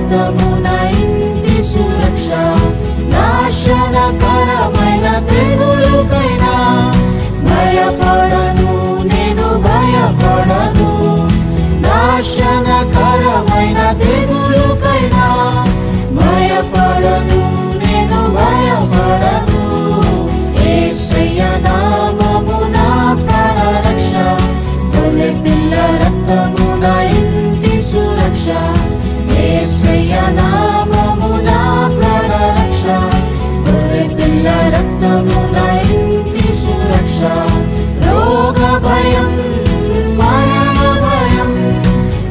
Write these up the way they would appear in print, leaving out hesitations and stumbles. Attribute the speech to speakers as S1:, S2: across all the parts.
S1: రక్తమున ఇంటి సురక్ష. నాశనకరమైన తెగులుకైనా భయపడను, నేను భయపడను. నాశనకరమైన తెగులుకైనా భయపడను, నేను భయపడను. యేసయ్య నామము నా ప్రాణరక్ష. గొర్రెపిల్ల రక్తము నా ఇంటి సురక్ష. యేసయ్య నామము నా ప్రాణరక్ష. గొర్రెపిల్ల రక్తము నా ఇంటి సురక్ష. రోగ భయం మరణ భయం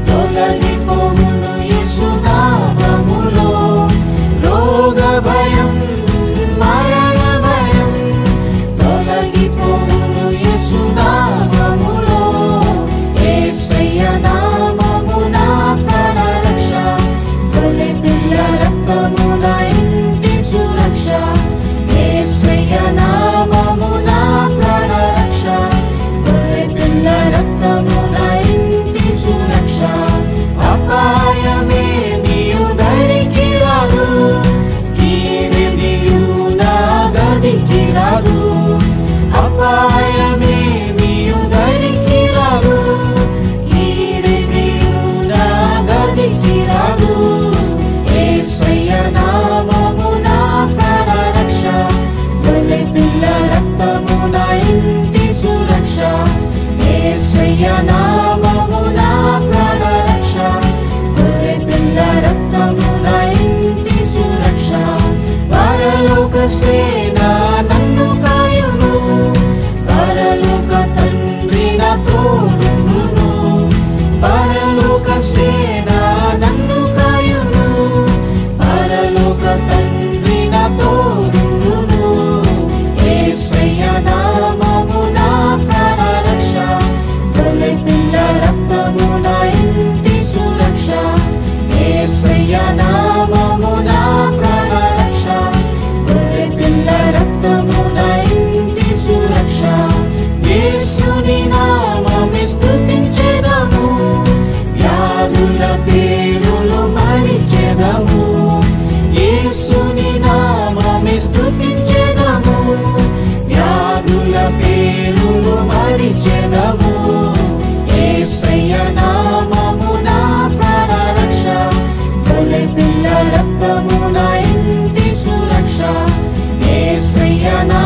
S1: తొలగిపోవును యేసు నామములో. రోగ భయం మరణ భయం తొలగిపోవును యేసు నామములో. యేసయ్య నామము నా ప్రాణరక్ష. గొర్రెపిల్ల రక్తము నా ఇంటి సురక్ష. యేసయ్య నామము నా ప్రాణరక్ష. గొర్రెపిల్ల రక్తము నా ఇంటి సురక్ష. అపాయమేమియు దరికి రాదు, కీడెదియు నా గదికి రాదు. అపాయమేమియు దరికి రాదు, కీడెదియు నా గదికి రాదు. యేసయ్య నామము నా ప్రాణరక్ష. గొర్రెపిల్ల రక్తము నా ఇంటి సురక్ష. యేసయ్య నామము నా ప్రాణరక్ష. గొర్రెపిల్ల రక్తము నా ఇంటి సురక్ష. పరలోక సేన నన్ను కాయును, పరలోక తండ్రి నా తోడును. పరలోక సేన నన్ను కాయును, పరలోక తండ్రి నా తోడును. యేసయ్య నామము నా ప్రాణరక్ష. గొర్రెపిల్ల రక్తము నా ఇంటి సురక్ష. యేసయ్య నామము నా ప్రాణరక్ష. గొర్రెపిల్ల రక్తము నా ఇంటి సురక్ష. యేసుని నామమే స్తుతించెదము, వ్యాధుల పేరులు మరిచెదము. యేసుని నామమే స్తుతించెదము, వ్యాధుల పేరులు మరిచెదము. యేసయ్య నామము నా ప్రాణరక్ష. గొర్రెపిల్ల రక్తము నా ఇంటి సురక్ష. యేసయ్య నా